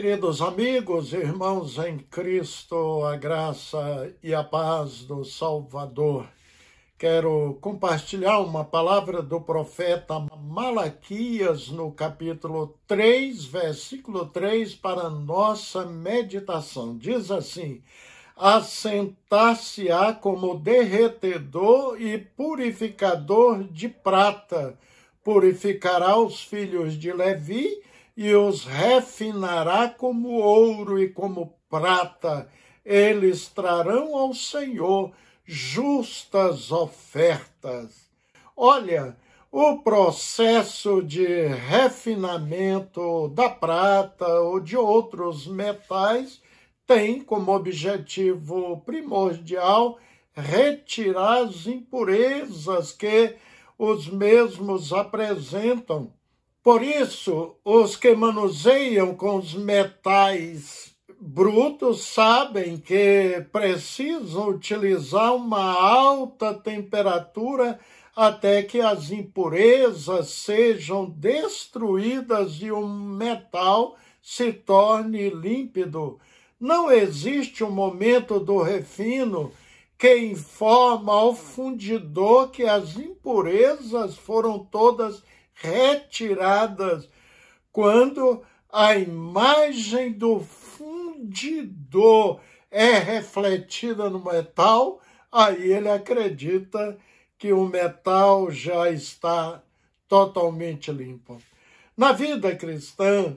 Queridos amigos, irmãos em Cristo, a graça e a paz do Salvador. Quero compartilhar uma palavra do profeta Malaquias no capítulo 3, versículo 3, para nossa meditação. Diz assim: assentar-se-á como derretedor e purificador de prata, purificará os filhos de Levi e os refinará como ouro e como prata. Eles trarão ao Senhor justas ofertas. Olha, o processo de refinamento da prata ou de outros metais tem como objetivo primordial retirar as impurezas que os mesmos apresentam. Por isso, os que manuseiam com os metais brutos sabem que precisam utilizar uma alta temperatura até que as impurezas sejam destruídas e o metal se torne límpido. Não existe um momento do refino que informa ao fundidor que as impurezas foram todas retiradas. Quando a imagem do fundidor é refletida no metal, aí ele acredita que o metal já está totalmente limpo. Na vida cristã,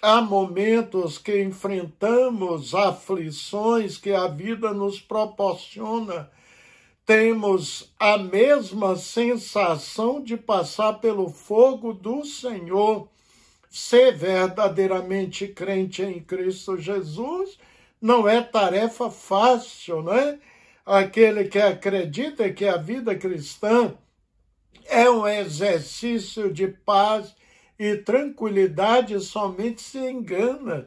há momentos que enfrentamos aflições que a vida nos proporciona. Temos a mesma sensação de passar pelo fogo do Senhor. Ser verdadeiramente crente em Cristo Jesus não é tarefa fácil, né? Aquele que acredita que a vida cristã é um exercício de paz e tranquilidade somente se engana,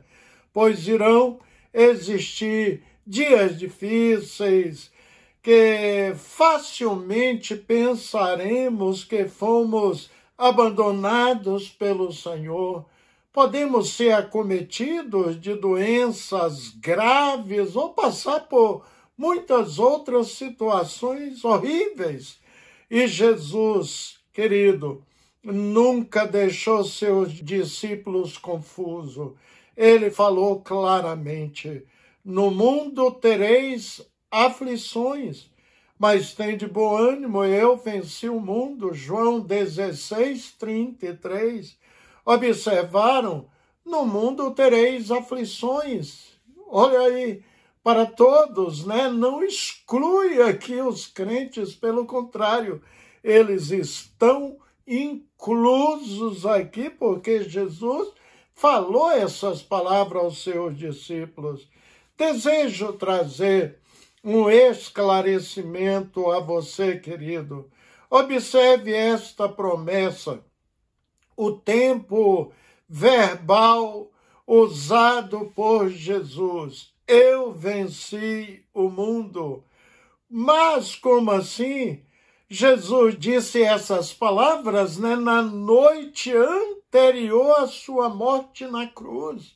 pois irão existir dias difíceis, que facilmente pensaremos que fomos abandonados pelo Senhor. Podemos ser acometidos de doenças graves ou passar por muitas outras situações horríveis. E Jesus, querido, nunca deixou seus discípulos confusos. Ele falou claramente: no mundo tereis aflições, mas tem de bom ânimo, eu venci o mundo. João 16:33. Observaram? No mundo tereis aflições. Olha aí, para todos, né? Não exclui aqui os crentes, pelo contrário, eles estão inclusos aqui, porque Jesus falou essas palavras aos seus discípulos. Desejo trazer um esclarecimento a você, querido. Observe esta promessa. O tempo verbal usado por Jesus: eu venci o mundo. Mas como assim? Jesus disse essas palavras, né, na noite anterior à sua morte na cruz.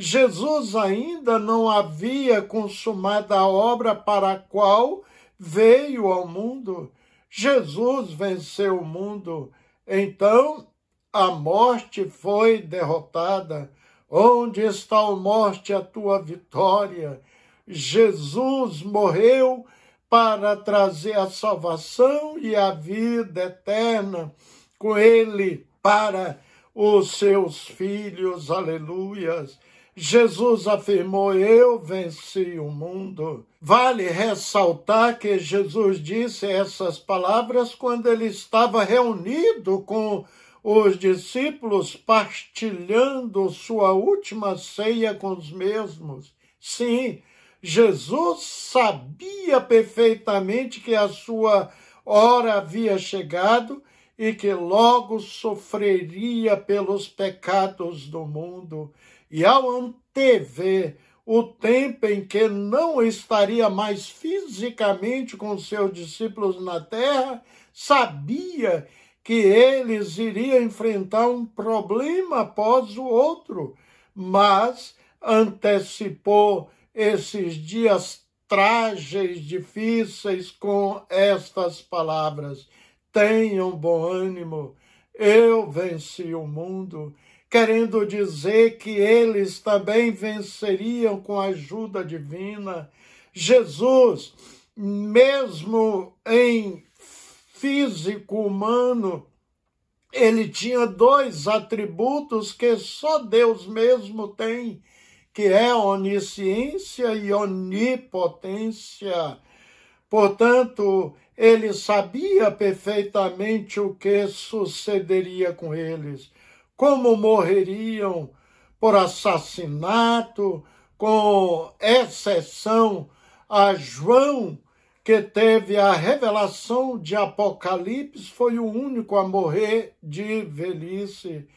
Jesus ainda não havia consumado a obra para a qual veio ao mundo. Jesus venceu o mundo. Então, a morte foi derrotada. Onde está, a morte, a tua vitória? Jesus morreu para trazer a salvação e a vida eterna com ele para os seus filhos. Aleluias. Jesus afirmou: eu venci o mundo. Vale ressaltar que Jesus disse essas palavras quando ele estava reunido com os discípulos, partilhando sua última ceia com os mesmos. Sim, Jesus sabia perfeitamente que a sua hora havia chegado e que logo sofreria pelos pecados do mundo. E ao antever o tempo em que não estaria mais fisicamente com seus discípulos na terra, sabia que eles iriam enfrentar um problema após o outro. mas antecipou esses dias trágicos, difíceis, com estas palavras: tenham bom ânimo, eu venci o mundo, querendo dizer que eles também venceriam com a ajuda divina. Jesus, mesmo em físico humano, ele tinha dois atributos que só Deus mesmo tem, que é onisciência e onipotência. Portanto, ele sabia perfeitamente o que sucederia com eles, como morreriam por assassinato, com exceção a João, que teve a revelação de Apocalipse, foi o único a morrer de velhice.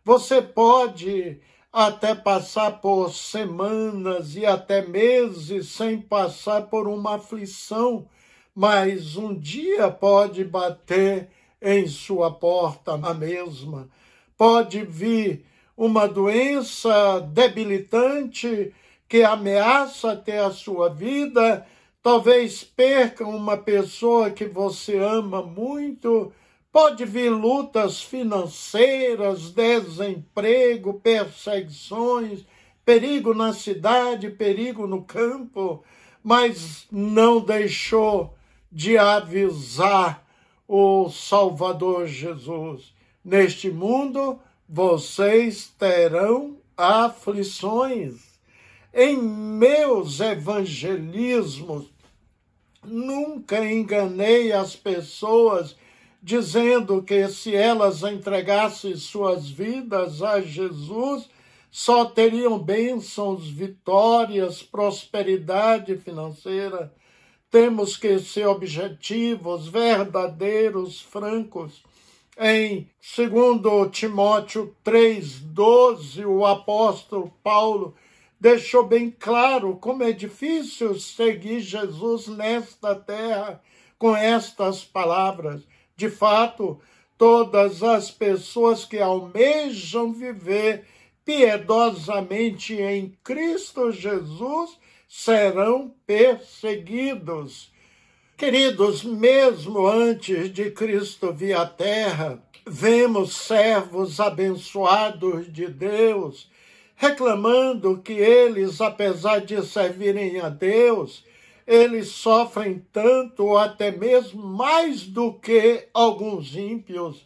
Você pode até passar por semanas e até meses sem passar por uma aflição, mas um dia pode bater em sua porta a mesma. Pode vir uma doença debilitante que ameaça até a sua vida. Talvez perca uma pessoa que você ama muito. Pode vir lutas financeiras, desemprego, perseguições, perigo na cidade, perigo no campo, mas não deixou de avisar o Salvador Jesus: neste mundo vocês terão aflições. Em meus evangelismos, nunca enganei as pessoas dizendo que se elas entregassem suas vidas a Jesus, só teriam bênçãos, vitórias, prosperidade financeira. Temos que ser objetivos, verdadeiros, francos. Em 2 Timóteo 3,12, o apóstolo Paulo deixou bem claro como é difícil seguir Jesus nesta terra com estas palavras. De fato, todas as pessoas que almejam viver piedosamente em Cristo Jesus serão perseguidos. Queridos, mesmo antes de Cristo vir à terra, vemos servos abençoados de Deus reclamando que eles, apesar de servirem a Deus, eles sofrem tanto ou até mesmo mais do que alguns ímpios.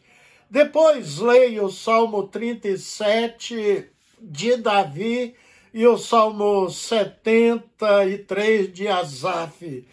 Depois leia o Salmo 37 de Davi e o Salmo 73 de Asaf.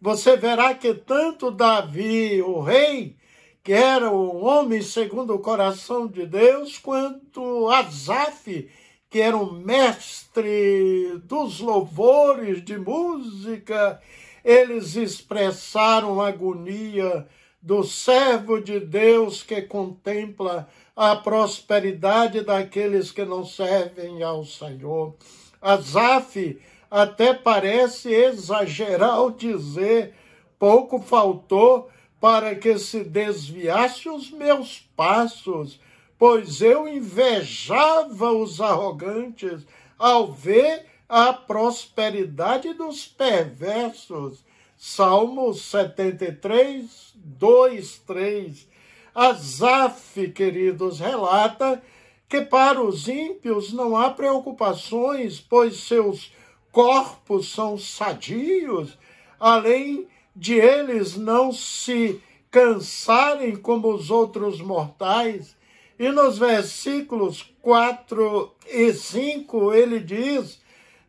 Você verá que tanto Davi, o rei, que era um homem segundo o coração de Deus, quanto Asaf, que era um mestre dos louvores de música, eles expressaram a agonia do servo de Deus que contempla a prosperidade daqueles que não servem ao Senhor. Asaf até parece exagerar ao dizer: pouco faltou para que se desviasse os meus passos, pois eu invejava os arrogantes ao ver a prosperidade dos perversos. Salmo 73, 2, 3. Asaf, queridos, relata que para os ímpios não há preocupações, pois seus corpos são sadios, além de eles não se cansarem como os outros mortais. E nos versículos 4 e 5 ele diz: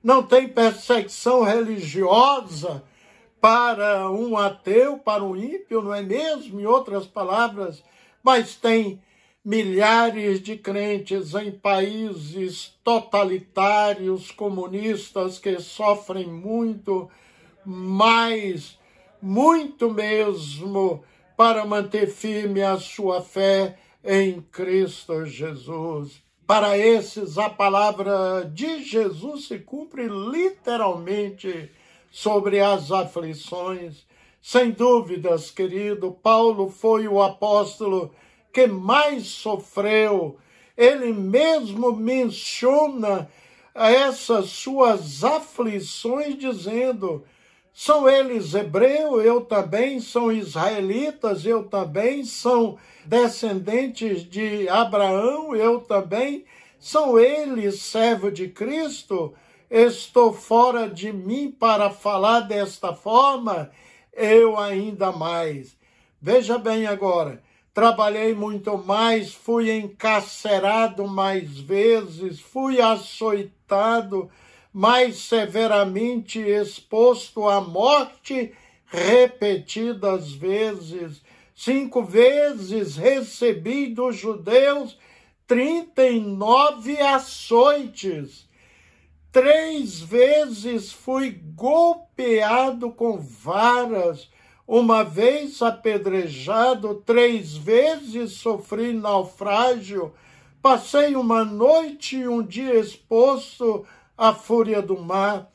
não tem perseguição religiosa para um ateu, para um ímpio, não é mesmo? Em outras palavras, mas tem milhares de crentes em países totalitários, comunistas, que sofrem muito, mas muito mesmo, para manter firme a sua fé em Cristo Jesus. Para esses, a palavra de Jesus se cumpre literalmente sobre as aflições. Sem dúvidas, querido, Paulo foi o apóstolo que mais sofreu ele mesmo menciona essas suas aflições, dizendo: são eles hebreus, eu também, são israelitas, eu também, são descendentes de Abraão, eu também, são eles servos de Cristo. Estou fora de mim para falar desta forma, eu ainda mais. Veja bem agora, trabalhei muito mais, fui encarcerado mais vezes, fui açoitado, mais severamente exposto à morte repetidas vezes. 5 vezes recebi dos judeus 39 açoites. 3 vezes fui golpeado com varas, 1 vez apedrejado, 3 vezes sofri naufrágio, passei 1 noite e 1 dia exposto à fúria do mar.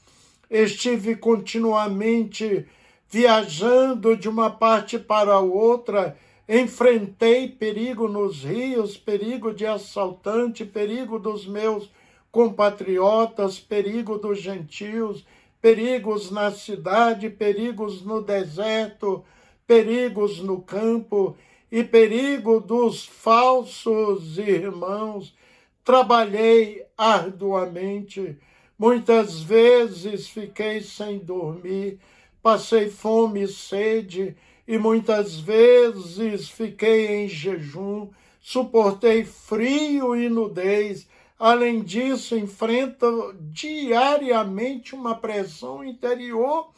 Estive continuamente viajando de uma parte para outra, enfrentei perigo nos rios, perigo de assaltante, perigo dos meus compatriotas, perigo dos gentios, perigos na cidade, perigos no deserto, perigos no campo e perigo dos falsos irmãos. Trabalhei arduamente, muitas vezes fiquei sem dormir, passei fome e sede, e muitas vezes fiquei em jejum, suportei frio e nudez. Além disso, enfrento diariamente uma pressão interior,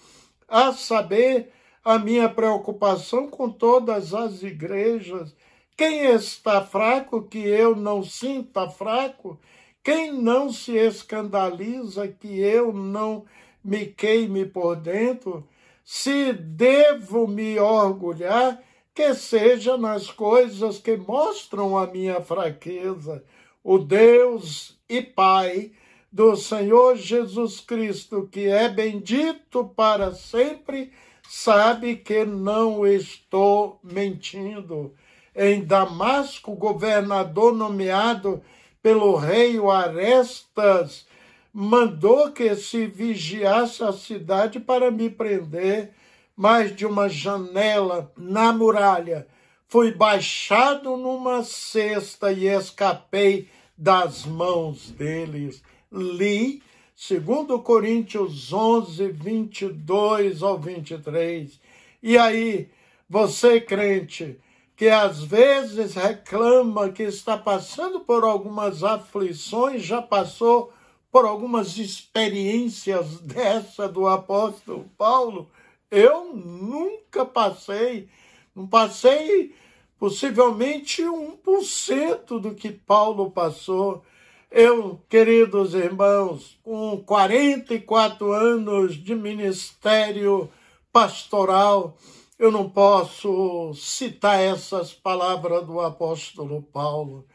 a saber, a minha preocupação com todas as igrejas. Quem está fraco que eu não sinta fraco? Quem não se escandaliza que eu não me queime por dentro? Se devo me orgulhar, que seja nas coisas que mostram a minha fraqueza. O Deus e Pai do Senhor Jesus Cristo, que é bendito para sempre, sabe que não estou mentindo. Em Damasco, o governador nomeado pelo rei Arestas mandou que se vigiasse a cidade para me prender, mas de uma janela na muralha fui baixado numa cesta e escapei das mãos deles. Li 2 Coríntios 11, 22 ao 23. E aí, você crente, que às vezes reclama que está passando por algumas aflições, já passou por algumas experiências dessa do apóstolo Paulo? Eu nunca passei, não passei possivelmente 1% do que Paulo passou. Eu, queridos irmãos, com 44 anos de ministério pastoral, eu não posso citar essas palavras do apóstolo Paulo.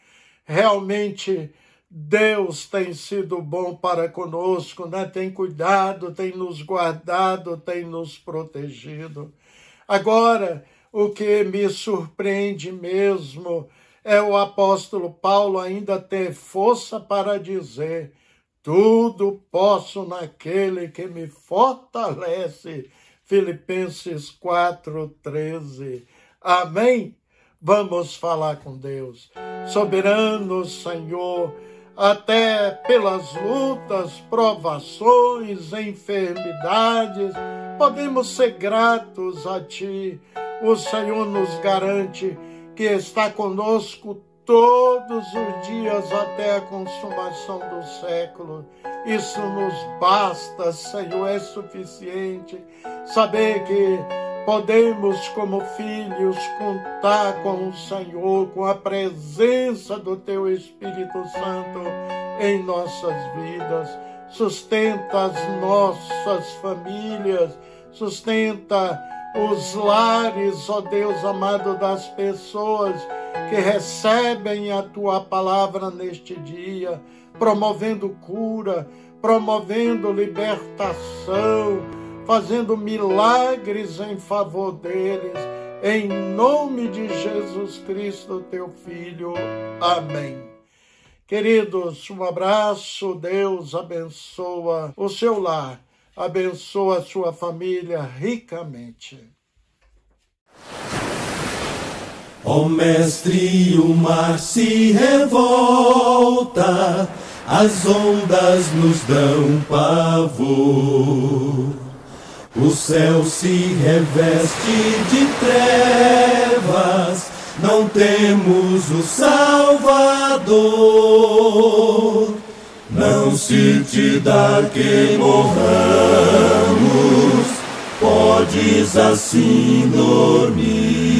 Realmente, Deus tem sido bom para conosco, né? Tem cuidado, tem nos guardado, tem nos protegido. Agora, o que me surpreende mesmo é o apóstolo Paulo ainda ter força para dizer: tudo posso naquele que me fortalece. Filipenses 4:13. Amém? Vamos falar com Deus. Soberano Senhor, até pelas lutas, provações, enfermidades, podemos ser gratos a Ti. O Senhor nos garante que está conosco todos os dias até a consumação do século. Isso nos basta, Senhor, é suficiente. Saber que podemos, como filhos, contar com o Senhor, com a presença do Teu Espírito Santo em nossas vidas. Sustenta as nossas famílias, sustenta os lares, ó Deus amado, das pessoas que recebem a Tua palavra neste dia, promovendo cura, promovendo libertação, fazendo milagres em favor deles, em nome de Jesus Cristo, Teu Filho. Amém. Queridos, um abraço, Deus abençoa o seu lar, abençoa a sua família ricamente. Ó Mestre, o mar se revolta, as ondas nos dão pavor. O céu se reveste de trevas, não temos o Salvador. Não se te dá que morramos, podes assim dormir.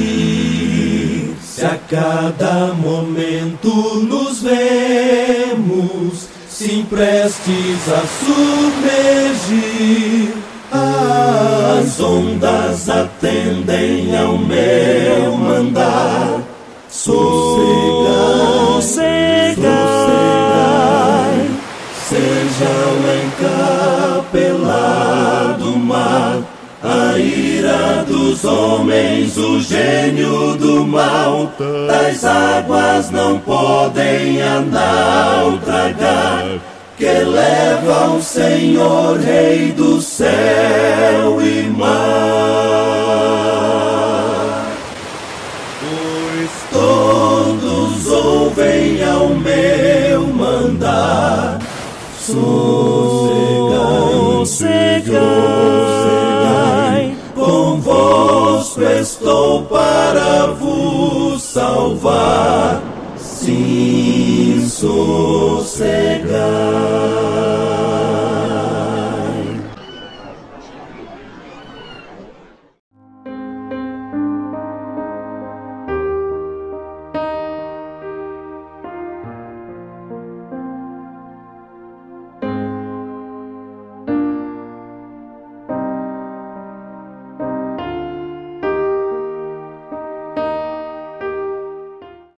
Se a cada momento nos vemos, se prestes a submergir, as ondas atendem ao meu mandar. Sossegai, seja o encapelar do mar, a ira dos homens, o gênio do mal, das águas não podem a naufragar, que leva o Senhor, Rei do céu e mar. Pois todos ouvem ao meu mandar. Sossegai, convosco estou para